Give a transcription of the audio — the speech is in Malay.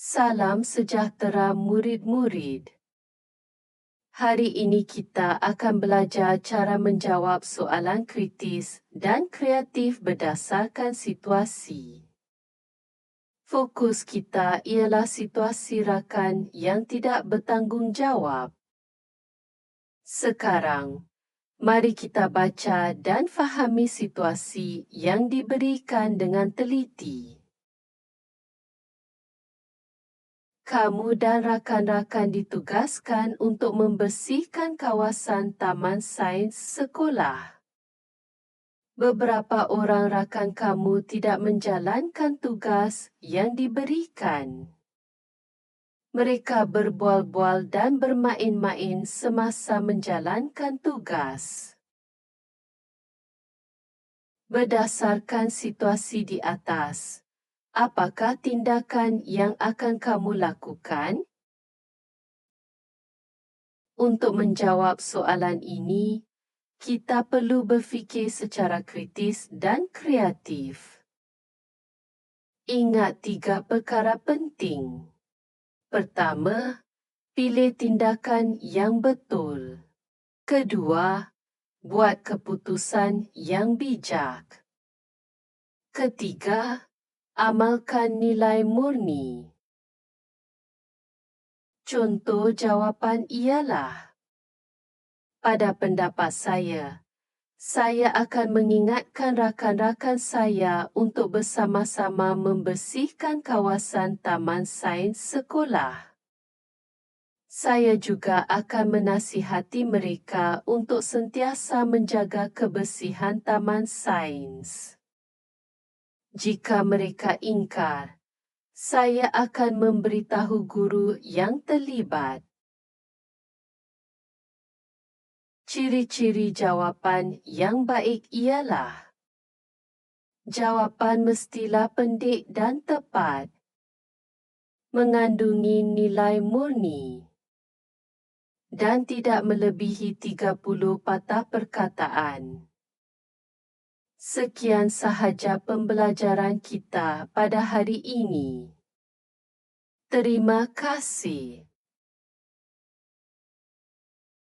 Salam sejahtera murid-murid. Hari ini kita akan belajar cara menjawab soalan kritis dan kreatif berdasarkan situasi. Fokus kita ialah situasi rakan yang tidak bertanggungjawab. Sekarang, mari kita baca dan fahami situasi yang diberikan dengan teliti. Kamu dan rakan-rakan ditugaskan untuk membersihkan kawasan taman sains sekolah. Beberapa orang rakan kamu tidak menjalankan tugas yang diberikan. Mereka berbual-bual dan bermain-main semasa menjalankan tugas. Berdasarkan situasi di atas, apakah tindakan yang akan kamu lakukan? Untuk menjawab soalan ini, kita perlu berfikir secara kritis dan kreatif. Ingat 3 perkara penting. Pertama, pilih tindakan yang betul. Kedua, buat keputusan yang bijak. Ketiga, amalkan nilai murni. Contoh jawapan ialah, pada pendapat saya akan mengingatkan rakan-rakan saya untuk bersama-sama membersihkan kawasan taman sains sekolah. Saya juga akan menasihati mereka untuk sentiasa menjaga kebersihan taman sains. Jika mereka ingkar, saya akan memberitahu guru yang terlibat. Ciri-ciri jawapan yang baik ialah, jawapan mestilah pendek dan tepat, mengandungi nilai murni, dan tidak melebihi 30 patah perkataan. Sekian sahaja pembelajaran kita pada hari ini. Terima kasih.